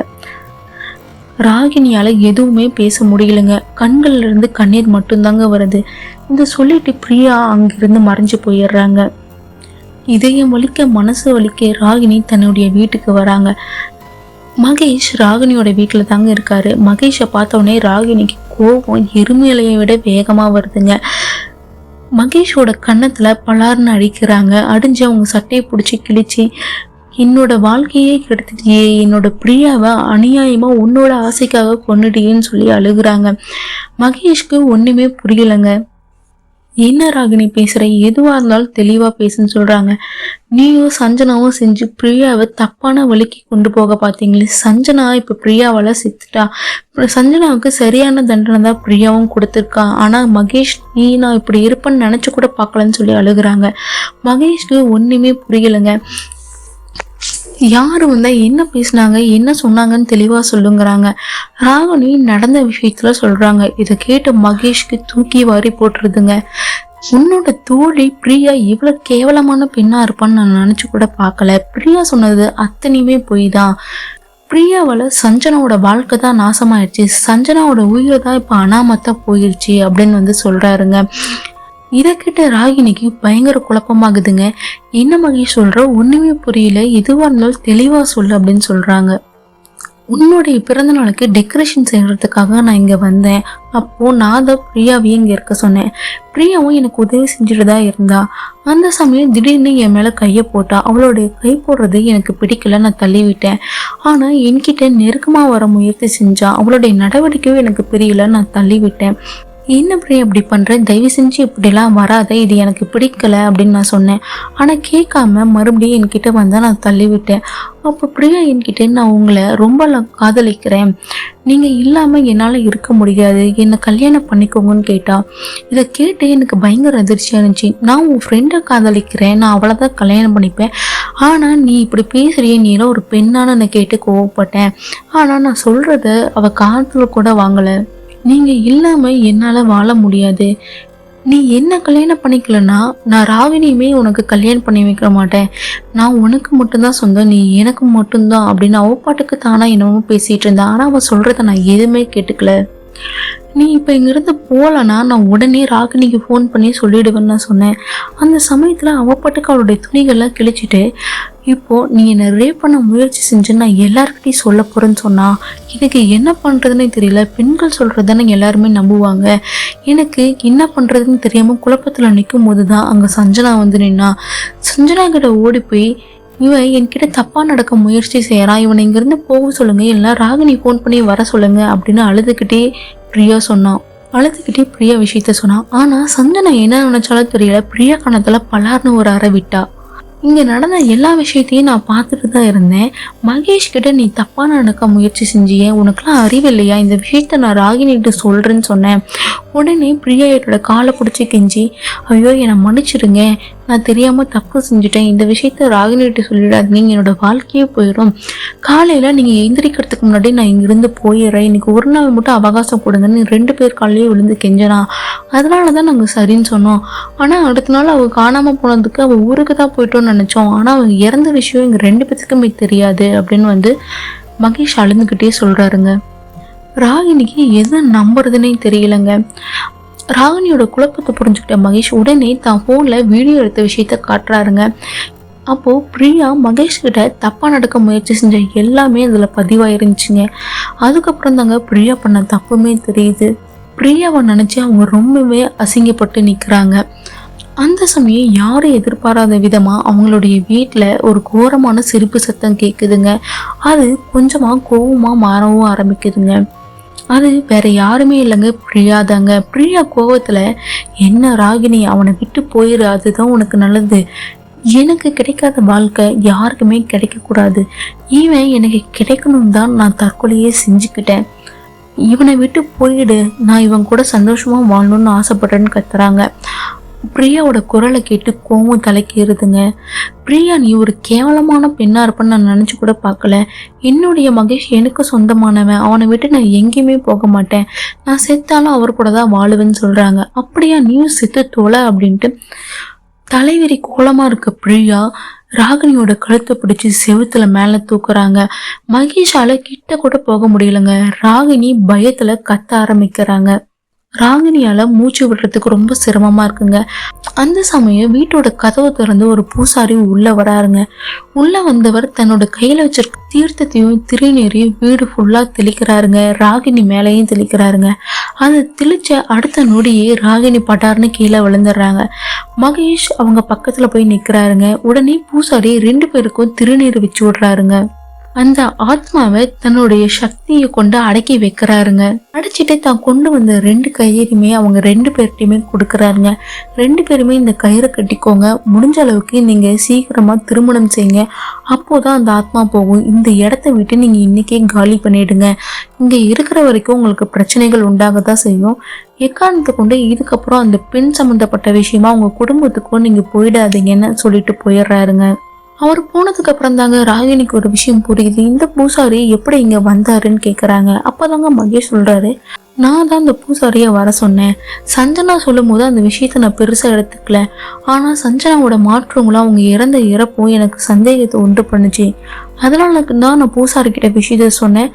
ராகினியால எதுவுமே பேச முடியலங்க, கண்கள்ல இருந்து கண்ணீர் மட்டும்தாங்க வருது. இந்த சொல்லிட்டு பிரியா அங்கிருந்து மறைஞ்சு போயிடுறாங்க. இதயம் வலிக்க மனசு வலிக்க ராகினி தன்னுடைய வீட்டுக்கு வராங்க. மகேஷ் ராகினியோட வீட்டில் தாங்க இருக்காரு. மகேஷை பார்த்தோடனே ராகினிக்கு கோபம் எருமையிலையை விட வேகமா வருதுங்க. மகேஷோட கன்னத்துல பலார்னு அடிக்கிறாங்க. அடிஞ்சு அவங்க சட்டையை பிடிச்சி கிழிச்சு, என்னோட வாழ்க்கையே கெடுத்துட்டியே, என்னோட பிரியாவை அநியாயமா உன்னோட ஆசைக்காக கொன்னுட்டியேன்னு சொல்லி அழுகுறாங்க. மகேஷ்க்கு ஒண்ணுமே புரியலைங்க. என்ன ராகினி பேசுற, எதுவா இருந்தாலும் தெளிவா பேசுன்னு சொல்றாங்க. நீயும் சஞ்சனாவும் செஞ்சு பிரியாவை தப்பான வழிக்கு கொண்டு போக பாத்தீங்களே, சஞ்சனா இப்ப பிரியாவால செத்துட்டா, சஞ்சனாவுக்கு சரியான தண்டனை தான் பிரியாவும் கொடுத்துருக்கா, ஆனா மகேஷ் நீ நான் இப்படி இருப்பேன்னு நினைச்சு கூட பார்க்கலன்னு சொல்லி அழுகுறாங்க. மகேஷ்க்கு ஒண்ணுமே புரியலைங்க. யாரு வந்தா என்ன பேசினாங்க என்ன சொன்னாங்கன்னு தெளிவா சொல்லுங்கிறாங்க. ராகினி நடந்த விஷயத்துல சொல்றாங்க. இதை கேட்ட மகேஷ்க்கு தூக்கி வாரி போட்டுருதுங்க. உன்னோட தோழி பிரியா இவ்வளவு கேவலமான பெண்ணா இருப்பான்னு நான் நினைச்சு கூட பார்க்கல, பிரியா சொன்னது அத்தனையுமே பொய் தான், பிரியாவால சஞ்சனாவோட வாழ்க்கை தான் நாசமாயிடுச்சு, சஞ்சனாவோட உயிரை தான் இப்ப அனாமத்தா போயிடுச்சு அப்படின்னு சொல்றாருங்க. இதை கிட்ட ராகினிக்கு பயங்கர குழப்பமாகுதுங்க. என்ன மகேஷ் சொல்ற, ஒண்ணுமே புரியல, எதுவா இருந்தாலும் தெளிவா சொல்லு அப்படின்னு சொல்றாங்க. உன்னுடைய பிறந்த நாளுக்கு டெக்கரேஷன் செய்யறதுக்காக நான் இங்க வந்தேன், அப்போ நான் தான் பிரியாவையும் இங்க இருக்க சொன்னேன், பிரியாவும் எனக்கு உதவி செஞ்சுட்டு தான் இருந்தா, அந்த சமயம் திடீர்னு என் மேல கைய போட்டா, அவளுடைய கை போடுறது எனக்கு பிடிக்கல, நான் தள்ளிவிட்டேன், ஆனா என்கிட்ட நெருக்கமா வர முயற்சி செஞ்சா, அவளுடைய நடவடிக்கையும் எனக்கு பிரியல, நான் தள்ளிவிட்டேன், என்ன பிரியா இப்படி பண்ற, தயவு செஞ்சு இப்படிலாம் வராத, இது எனக்கு பிடிக்கல அப்படின்னு நான் சொன்னேன், ஆனா கேட்காம மறுபடியும் என்கிட்ட வந்தா நான் தள்ளிவிட்டேன், அப்போ பிரியா என்கிட்ட நான் உங்களை ரொம்ப காதலிக்கிறேன், நீங்க இல்லாம என்னால இருக்க முடியாது, என்னை கல்யாணம் பண்ணிக்கோங்கன்னு கேட்டா. இதை கேட்டு எனக்கு பயங்கர அதிர்ச்சியா இருந்துச்சு. நான் உன் ஃப்ரெண்டை காதலிக்கிறேன், நான் அவளைதான் கல்யாணம் பண்ணிப்பேன், ஆனா நீ இப்படி பேசுறிய, நீ எல்லாம் ஒரு பெண்ணான நான் கேட்டு கோவப்பட்டேன், ஆனா நான் சொல்றத அவ காதுல கூட வாங்கல, நீங்க இல்லாம என்னால வாழ முடியாது, நீ என்ன கல்யாணம் பண்ணிக்கலன்னா நான் ராகினியுமே உனக்கு கல்யாணம் பண்ணி வைக்க மாட்டேன், நான் உனக்கு மட்டும்தான் சொந்தம், நீ எனக்கு மட்டும்தான் அப்படின்னு அவ பாட்டுக்கு தானா என்னமோ பேசிட்டு இருந்தா. ஆனா அவ சொல்றத நான் எதுவுமே கேட்டுக்கல. நீ இப்போ இங்கிருந்து போகலன்னா நான் உடனே ராகினிக்கு ஃபோன் பண்ணி சொல்லிடுவேன்னு நான் சொன்னேன். அந்த சமயத்தில் அவப்பாட்டுக்கு அவளுடைய துணிகள்லாம் கிழிச்சிட்டு, இப்போது நீ என்னை ரேப் பண்ண முயற்சி செஞ்சு நான் எல்லாருக்கிட்டையும் சொல்ல போகிறேன்னு சொன்னால் எனக்கு என்ன பண்ணுறதுன்னே தெரியல. பெண்கள் சொல்கிறதானே எல்லாருமே நம்புவாங்க. எனக்கு என்ன பண்ணுறதுன்னு தெரியாமல் குழப்பத்தில் நிற்கும் போது தான் அங்கே சஞ்சனா நின்னா. சஞ்சனா கிட்ட ஓடி போய், இவன் என்கிட்ட தப்பாக நடக்க முயற்சி செய்கிறான், இவனை இங்கேருந்து போக சொல்லுங்கள், இல்லை ராகினி ஃபோன் பண்ணி வர சொல்லுங்கள் அப்படின்னு அழுதுகிட்டே பிரியா சொன்னான். அழுதுகிட்டே பிரியா விஷயத்த சொன்னான். ஆனால் சஞ்சனா என்ன நினைச்சாலும் தெரியல, பிரியா கணத்தில் பலார்னு ஒரு அறை விட்டா. இங்கே நடந்த எல்லா விஷயத்தையும் நான் பார்த்துட்டு தான் இருந்தேன். மகேஷ் கிட்ட நீ தப்பாக நடக்க முயற்சி செஞ்சியே, உனக்குலாம் அறிவு இல்லையா, இந்த விஷயத்த நான் ராகினிகிட்ட சொல்கிறேன்னு சொன்னேன். உடனே பிரியா என்னோட காலை பிடிச்சி கெஞ்சி, ஐயோ என்னை மன்னிச்சிடுங்க, நான் தெரியாமல் தப்பு செஞ்சுட்டேன், இந்த விஷயத்த ராகினிகிட்ட சொல்லிடாதீங்க, என்னோட வாழ்க்கையே போயிடும், காலையில் நீங்கள் எந்திரிக்கிறதுக்கு முன்னாடி நான் இங்கிருந்து போயிடுறேன், இன்னைக்கு ஒரு நாள் மட்டும் அவகாசம் கொடுங்கன்னு 2 பேர் காலையே விழுந்து கெஞ்சனா. அதனால தான் நாங்கள் சரின்னு சொன்னோம். ஆனால் அடுத்த நாள் அவள் காணாமல் போனதுக்கு அவள் ஊருக்கு தான் போயிட்டோன்னு நினச்சோம். ஆனால் அவள் இறந்த விஷயம் எங்கள் 2 பேத்துக்குமே தெரியாது அப்படின்னு மகேஷ் அழுந்துக்கிட்டே சொல்கிறாருங்க. ராகினிக்கு எதை நம்புறதுன்னே தெரியலங்க. ராகினியோட குழப்பத்தை புரிஞ்சுக்கிட்ட மகேஷ் உடனே தான் ஃபோனில் வீடியோ எடுத்த விஷயத்த காட்டுறாருங்க. அப்போது பிரியா மகேஷ் கிட்ட தப்பாக நடக்க முயற்சி செஞ்ச எல்லாமே அதில் பதிவாயிருந்துச்சுங்க. அதுக்கப்புறம் தாங்க பிரியா பண்ண தப்புமே தெரியுது. பிரியாவை நினச்சி அவங்க ரொம்பவே அசிங்கப்பட்டு நிற்கிறாங்க. அந்த சமயம் யாரும் எதிர்பாராத விதமா அவங்களுடைய வீட்டில் ஒரு கோரமான சிரிப்பு சத்தம் கேட்குதுங்க. அது கொஞ்சமா கோவமா மாறவும் ஆரம்பிக்குதுங்க. அது வேற யாருமே இல்லைங்க, பிரியா தாங்க. பிரியா கோவத்துல, என்ன ராகினி, அவனை விட்டு போயிரு, அதுதான் உனக்கு நல்லது. எனக்கு கிடைக்காத வாழ்க்கை யாருக்குமே கிடைக்கக்கூடாது. இவன் எனக்கு கிடைக்கணும் தான் நான் தற்கொலையே செஞ்சுக்கிட்டேன். இவனை விட்டு போயிடு, நான் இவன் கூட சந்தோஷமா வாழணும்னு ஆசைப்படுறேன்னு கத்துறாங்க. பிரியாவோட குரலை கேட்டு கோவம் தலைக்கேறுதுங்க. பிரியா, நீ ஒரு கேவலமான பெண்ணா இருப்பன்னு நான் நினைச்சு கூட பார்க்கல. என்னுடைய மகேஷ் எனக்கு சொந்தமானவன், அவனை விட்டு நான் எங்கேயுமே போக மாட்டேன். நான் செத்தாலும் அவர் கூட தான் வாழுவேன்னு சொல்றாங்க. அப்படியா, நீயும் செத்து தொலை அப்படின்ட்டு தலைவிரி கோலமா இருக்க பிரியா ராகினியோட கழுத்தை பிடிச்சி செவுத்துல மேல தூக்குறாங்க. மகேஷால கிட்ட கூட போக முடியலங்க. ராகினி பயத்துல கத்த ஆரம்பிக்கிறாங்க. ராகினியால மூச்சு விடுறதுக்கு ரொம்ப சிரமமா இருக்குங்க. அந்த சமயம் வீட்டோட கதவை திறந்து ஒரு பூசாரி உள்ள வராருங்க. உள்ள வந்தவர் தன்னோட கையில வச்சிருக்க தீர்த்தத்தையும் திருநீரையும் வீடு ஃபுல்லா தெளிக்கிறாருங்க. ராகினி மேலையும் தெளிக்கிறாருங்க. அது தெளிச்ச அடுத்த நொடியே ராகினி பட்டார்னு கீழே விழுந்துடுறாங்க. மகேஷ் அவங்க பக்கத்துல போய் நிக்கிறாருங்க. உடனே பூசாரி 2 பேருக்கும் திருநீர் வச்சு விடுறாருங்க. அந்த ஆத்மாவை தன்னுடைய சக்தியை கொண்டு அடக்கி வைக்கிறாருங்க. அடைச்சிட்டு தான் கொண்டு வந்த 2 கயிறுமே அவங்க 2 பேர்ட்டையுமே கொடுக்கறாருங்க. 2 பேருமே இந்த கயிறை கட்டிக்கோங்க, முடிஞ்ச அளவுக்கு நீங்க சீக்கிரமா திருமணம் செய்யுங்க, அப்போதான் அந்த ஆத்மா போகும். இந்த இடத்த விட்டு நீங்க இன்னைக்கே காலி பண்ணிடுங்க. இங்க இருக்கிற வரைக்கும் உங்களுக்கு பிரச்சனைகள் உண்டாகத்தான் செய்யும். எக்காரணத்தை கொண்டு இதுக்கப்புறம் அந்த பெண் சம்பந்தப்பட்ட விஷயமா உங்க குடும்பத்துக்கும் நீங்க போயிடாதீங்கன்னு சொல்லிட்டு போயிடுறாருங்க. அவர் போனதுக்கு அப்புறம் தாங்க ராகினிக்கு ஒரு விஷயம் புரியுது. இந்த பூசாரி எப்படி இங்க வந்தாருன்னு கேக்குறாங்க. அப்பதாங்க மகேஷ் சொல்றாரு, நான் தான் அந்த பூசாரிய வர சொன்னேன். சஞ்சனா சொல்லும் போது அந்த விஷயத்த நான் பெருசா எடுத்துக்கல. ஆனா சஞ்சனாவோட மாற்றங்களும் அவங்க இறந்த இறப்பும் எனக்கு சந்தேகத்தை உண்டு பண்ணுச்சு. அதனால தான் நான் பூசாரி கிட்ட விஷயத்த சொன்னேன்.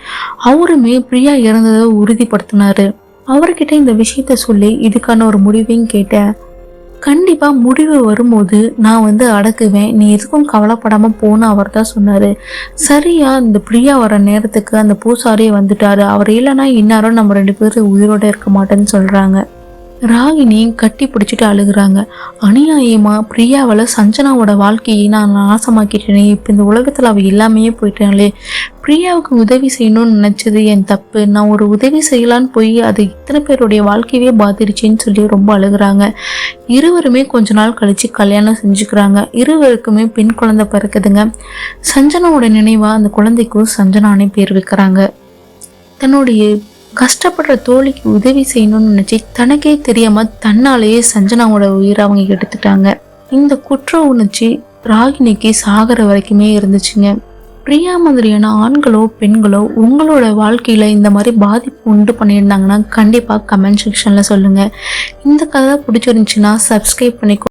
அவருமே பிரியா இறந்ததை உறுதிப்படுத்தினாரு. அவர்கிட்ட இந்த விஷயத்த சொல்லி இதுக்கான ஒரு முடிவையும் கேட்டேன். கண்டிப்பா முடிவு வரும்போது நான் அடக்குவேன், நீ எதுக்கும் கவலைப்படாம போன அவர் தான் சொன்னாரு. சரியா இந்த பிரியா வர நேரத்துக்கு அந்த பூசாரியே வந்துட்டாரு. அவர் இல்லைன்னா இன்னாரும் நம்ம 2 பேரும் உயிரோட இருக்க மாட்டேன்னு சொல்றாங்க. ராகினி கட்டி பிடிச்சிட்டு அழுகுறாங்க. அநியாயமா பிரியாவால சஞ்சனாவோட வாழ்க்கையை நான் நாசமாக்கிட்டேனே, இப்ப இந்த உலகத்துல அவ இல்லாமையே போயிட்டாங்களே. பிரியாவுக்கு உதவி செய்யணும்னு நினைச்சது என் தப்பு. நான் ஒரு உதவி செய்யலான்னு போய் அது இத்தனை பேருடைய வாழ்க்கையவே பாதிருச்சுன்னு சொல்லி ரொம்ப அழுகுறாங்க. இருவருமே கொஞ்ச நாள் கழிச்சு கல்யாணம் செஞ்சுக்கிறாங்க. இருவருக்குமே பெண் குழந்தை பிறக்குதுங்க. சஞ்சனாவோட நினைவா அந்த குழந்தைக்கும் சஞ்சனானே பேர் வைக்கிறாங்க. தன்னுடைய கஷ்டப்படுற தோழிக்கு உதவி செய்யணும்னு நினைச்சு தனக்கே தெரியாம தன்னாலேயே சஞ்சனாவோட உயிரை அவங்க எடுத்துட்டாங்க. இந்த குற்ற உணர்ச்சி ராகினிக்கு சாகர வரைக்குமே இருந்துச்சுங்க. பிரியா மாதிரியான ஆண்களோ பெண்களோ உங்களோட வாழ்க்கையில இந்த மாதிரி பாதிப்பு உண்டு பண்ணியிருந்தாங்கன்னா கண்டிப்பா கமெண்ட் செக்ஷன்ல சொல்லுங்க. இந்த கதை பிடிச்சிருந்துச்சுன்னா சப்ஸ்கிரைப் பண்ணிக்கோ.